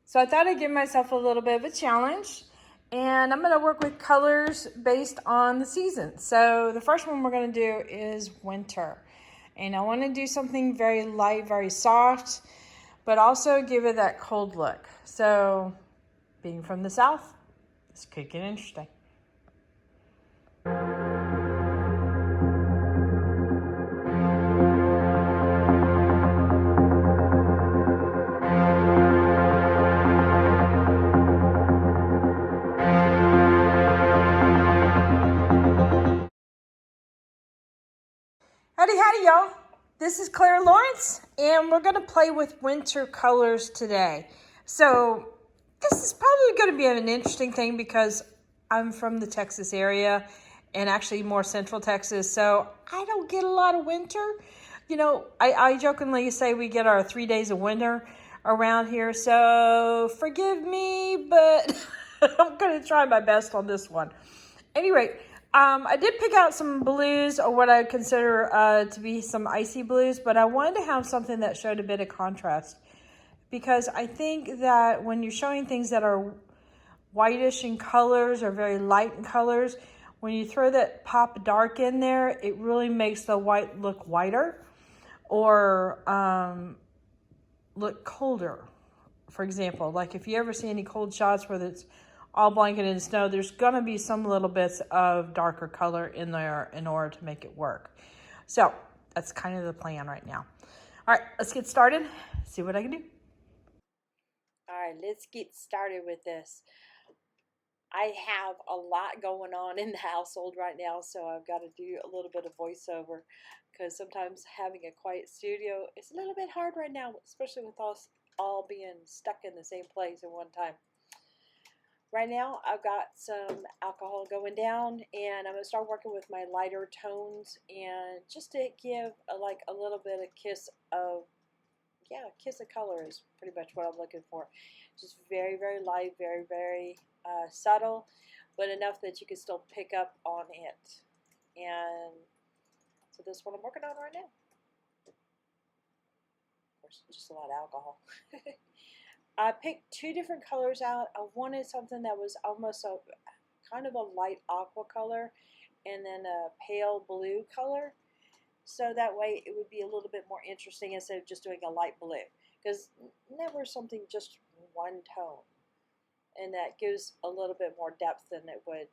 So I thought I'd give myself a little bit of a challenge, and I'm gonna work with colors based on the season. So the first one we're gonna do is winter. And I wanna do something very light, very soft, but also give it that cold look. So being from the South, this could get interesting. Howdy, howdy, y'all. This is Clara Lawrence, and we're going to play with winter colors today. So this is probably going to be an interesting thing because I'm from the Texas area and actually more central Texas, so I don't get a lot of winter. You know, I jokingly say we get our 3 days of winter around here, so forgive me, but I'm going to try my best on this one. Anyway, I did pick out some blues, or what I consider to be some icy blues, but I wanted to have something that showed a bit of contrast, because I think that when you're showing things that are whitish in colors or very light in colors, when you throw that pop dark in there, it really makes the white look whiter or look colder. For example, like if you ever see any cold shots where it's all blanketed in snow, there's gonna be some little bits of darker color in there in order to make it work. So that's kind of the plan right now. All right, let's get started, see what I can do. All right, let's get started with this. I have a lot going on in the household right now, so I've got to do a little bit of voiceover because sometimes having a quiet studio is a little bit hard right now, especially with us all being stuck in the same place at one time. Right now, I've got some alcohol going down, and I'm going to start working with my lighter tones, and just to give a little bit of kiss of color is pretty much what I'm looking for. Just very, very light, very, very subtle, but enough that you can still pick up on it. And so this is what I'm working on right now. Of course, just a lot of alcohol. I picked two different colors out. I wanted something that was almost a kind of a light aqua color and then a pale blue color. So that way it would be a little bit more interesting instead of just doing a light blue. Because never something just one tone. And that gives a little bit more depth than it would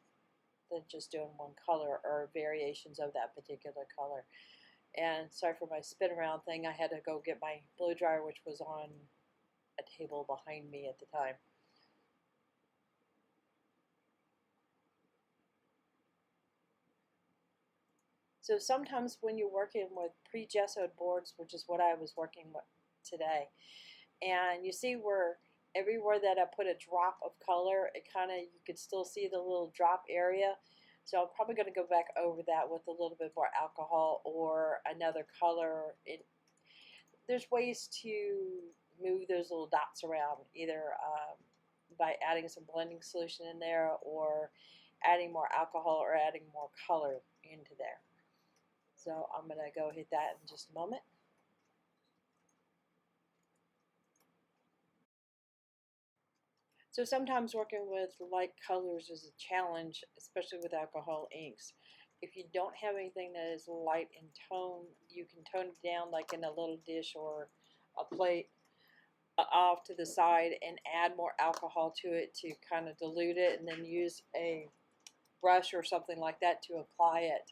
than just doing one color or variations of that particular color. And sorry for my spin around thing. I had to go get my blow dryer, which was on a table behind me at the time. So sometimes when you're working with pre-gessoed boards, which is what I was working with today, and you see where everywhere that I put a drop of color, it kind of, you could still see the little drop area. So I'm probably going to go back over that with a little bit more alcohol or another color. There's ways to move those little dots around, either by adding some blending solution in there or adding more alcohol or adding more color into there. So I'm going to go hit that in just a moment. So sometimes working with light colors is a challenge, especially with alcohol inks. If you don't have anything that is light in tone, you can tone it down like in a little dish or a plate off to the side and add more alcohol to it to kind of dilute it, and then use a brush or something like that to apply it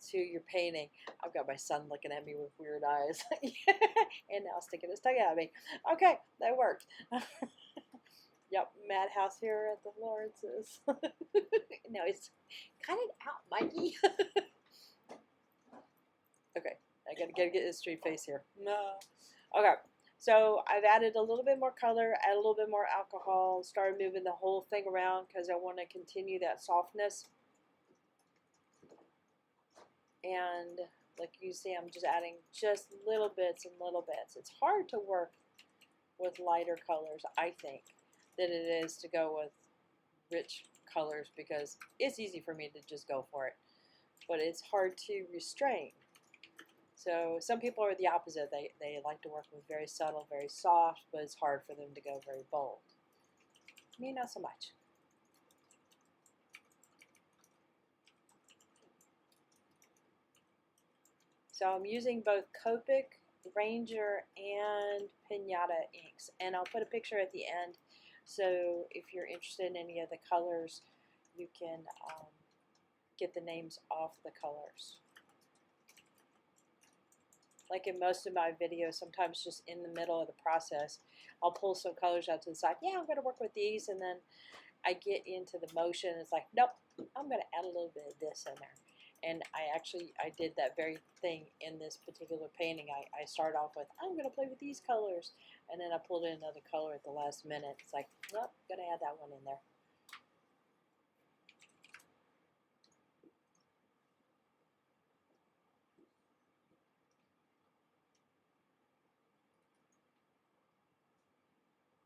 to your painting. I've got my son looking at me with weird eyes and now sticking his tongue at me. Okay, that worked. Yep, madhouse here at the Lawrences. No, it's cut it out, Mikey. Okay, I gotta get this straight face here. No. Okay, so I've added a little bit more color, add a little bit more alcohol, started moving the whole thing around because I want to continue that softness. And like you see, I'm just adding just little bits and little bits. It's hard to work with lighter colors, I think, than it is to go with rich colors, because it's easy for me to just go for it, but it's hard to restrain. So some people are the opposite. They like to work with very subtle, very soft, but it's hard for them to go very bold. Me, not so much. So I'm using both Copic, Ranger, and Pinata inks. And I'll put a picture at the end. So if you're interested in any of the colors, you can get the names off the colors. Like in most of my videos, sometimes just in the middle of the process, I'll pull some colors out to the side. Yeah, I'm going to work with these. And then I get into the motion. It's like, nope, I'm going to add a little bit of this in there. And I did that very thing in this particular painting. I started off with, I'm going to play with these colors. And then I pulled in another color at the last minute. It's like, nope, got to add that one in there.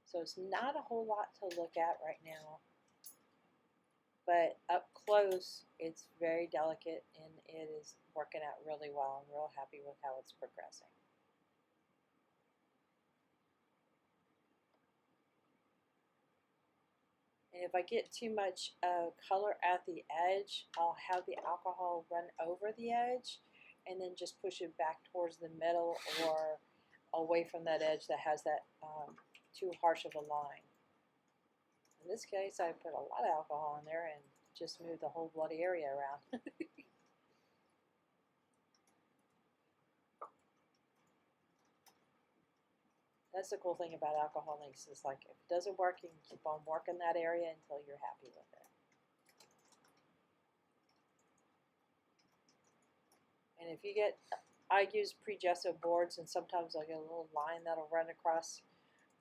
So it's not a whole lot to look at right now. But up close, it's very delicate and it is working out really well. I'm real happy with how it's progressing. And if I get too much color at the edge, I'll have the alcohol run over the edge and then just push it back towards the middle or away from that edge that has that too harsh of a line. In this case, I put a lot of alcohol in there and just moved the whole bloody area around. That's the cool thing about alcohol inks is like if it doesn't work, you can keep on working that area until you're happy with it. And if you get, I use pre-gesso boards and sometimes I'll get a little line that'll run across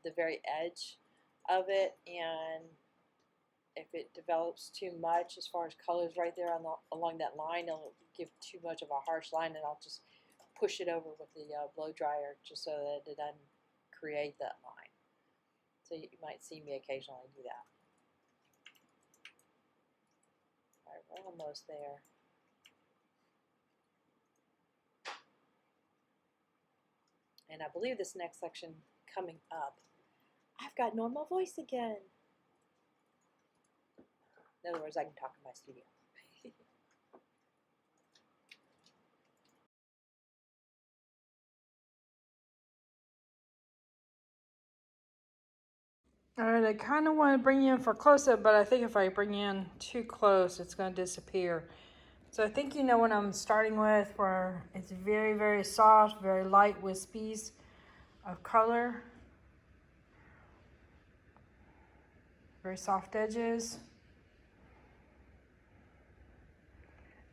the very edge of it, and if it develops too much as far as colors right there along that line, it'll give too much of a harsh line, and I'll just push it over with the blow dryer just so that it doesn't create that line. So you might see me occasionally do that. All right, we're almost there. And I believe this next section coming up, I've got normal voice again. In other words, I can talk in my studio. All right, I kind of want to bring you in for a close-up, but I think if I bring you in too close, it's going to disappear. So I think you know what I'm starting with, where it's very, very soft, very light wispies of color. Very soft edges.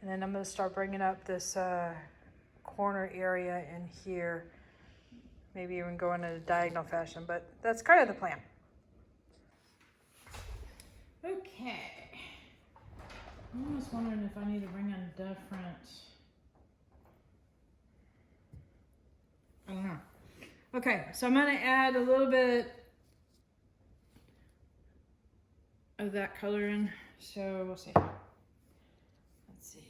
And then I'm going to start bringing up this corner area in here. Maybe even going in a diagonal fashion, but that's kind of the plan. Okay. I'm almost wondering if I need to bring in a different. I don't know. Okay, so I'm going to add a little bit of that color in. So we'll see. Let's see.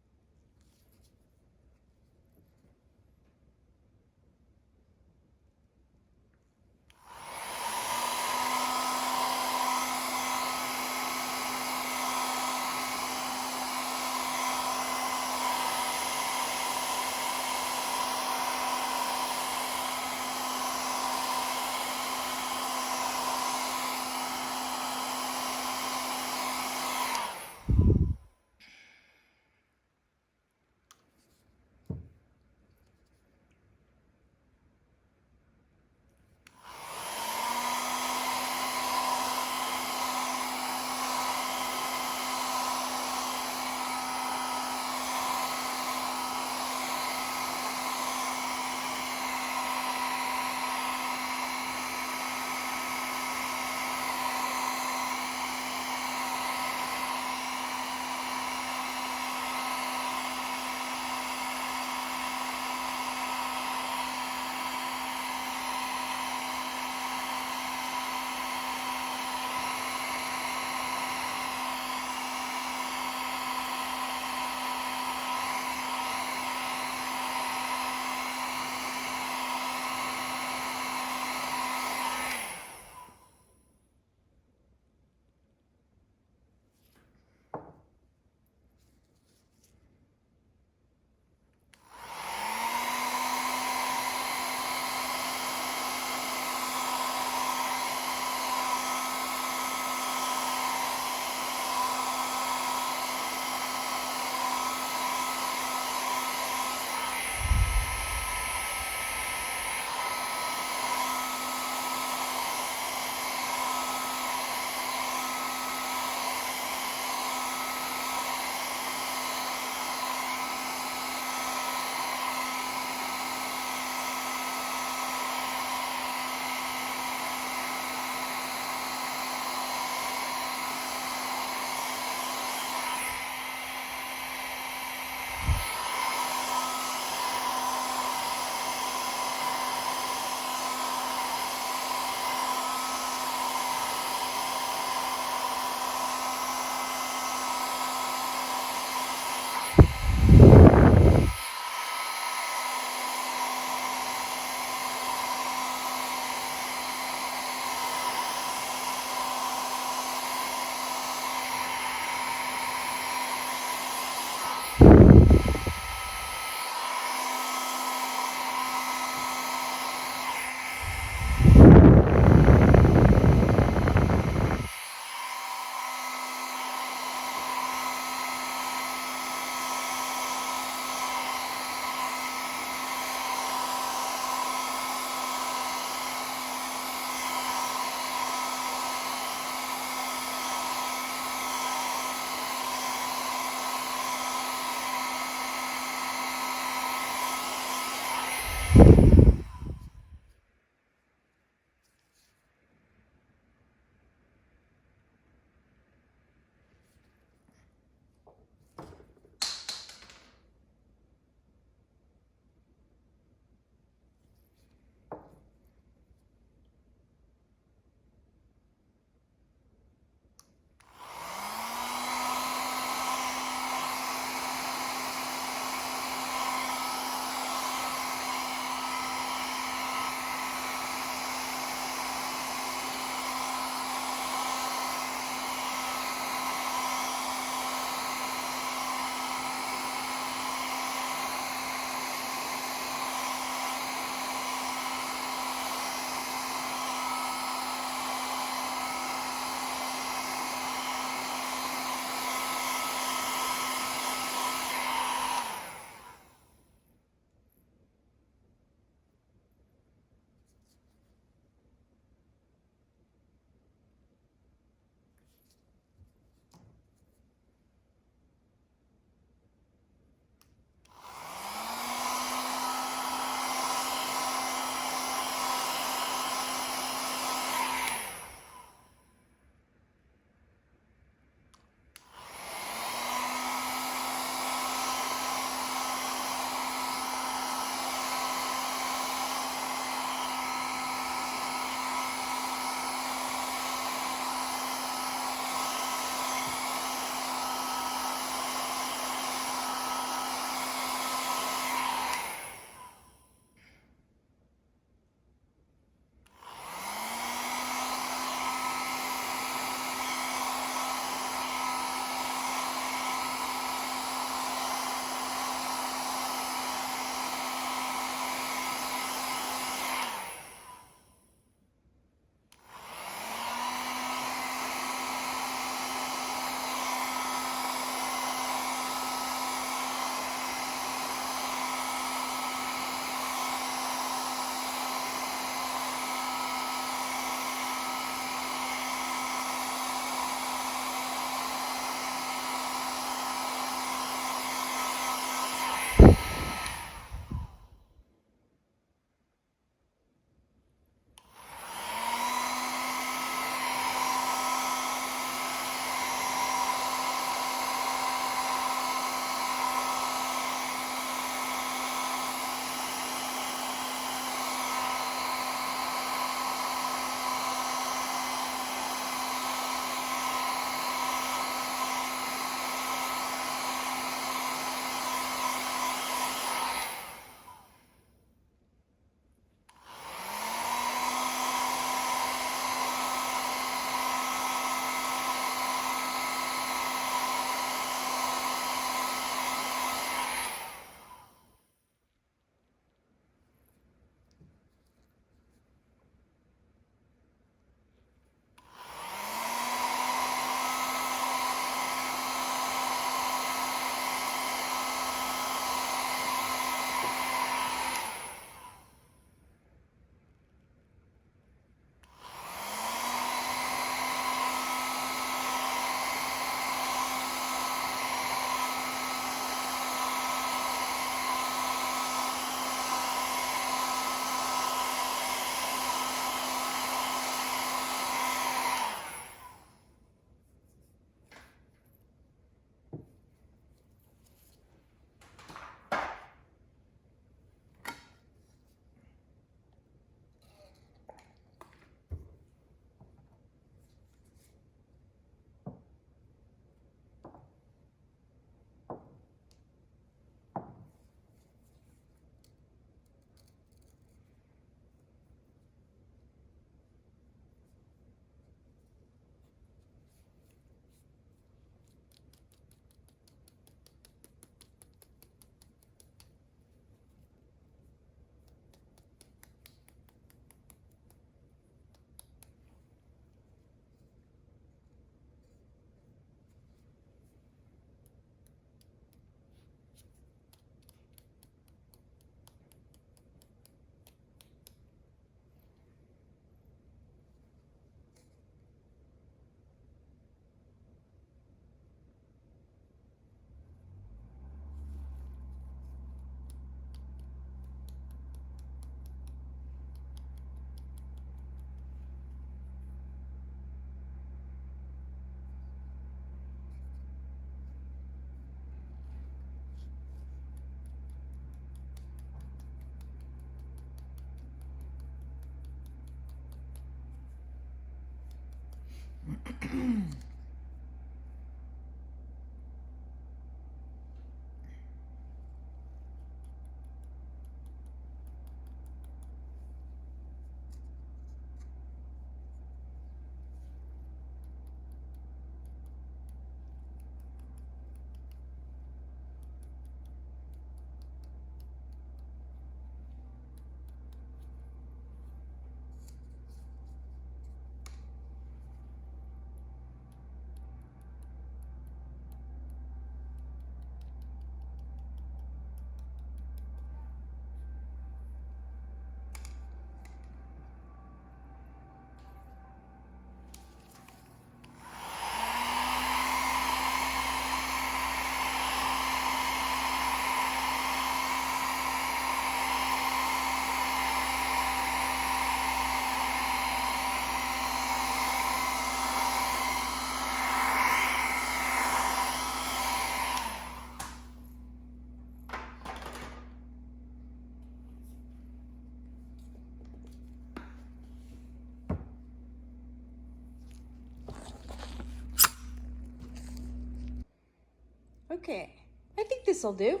Okay, I think this will do.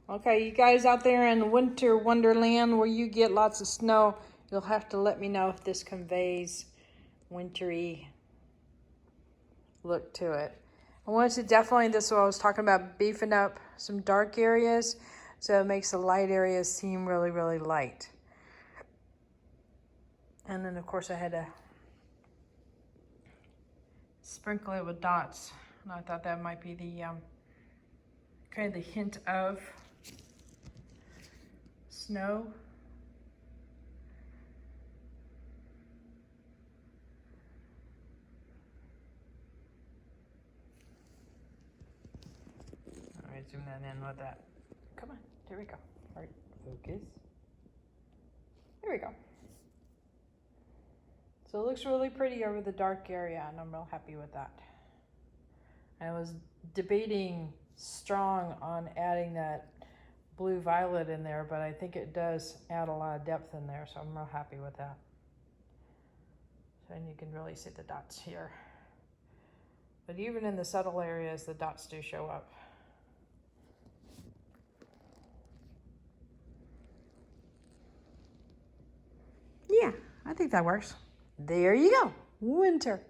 Okay, you guys out there in winter wonderland where you get lots of snow, you'll have to let me know if this conveys wintry look to it. I wanted to definitely, this is what I was talking about, beefing up some dark areas so it makes the light areas seem really, really light. And then of course I had to sprinkle it with dots. And I thought that might be the kind of the hint of snow. All right, zoom that in with that. Come on, there we go. All right, focus. There we go. So it looks really pretty over the dark area, and I'm real happy with that. I was debating strong on adding that blue violet in there, but I think it does add a lot of depth in there, so I'm real happy with that. So, and you can really see the dots here. But even in the subtle areas, the dots do show up. Yeah, I think that works. There you go, winter.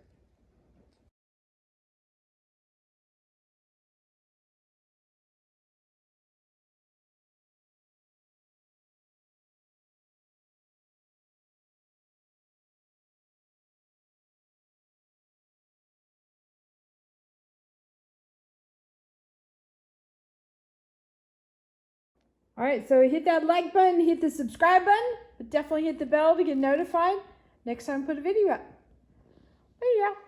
All right, so hit that like button, hit the subscribe button, but definitely hit the bell to get notified next time I put a video up. There you go.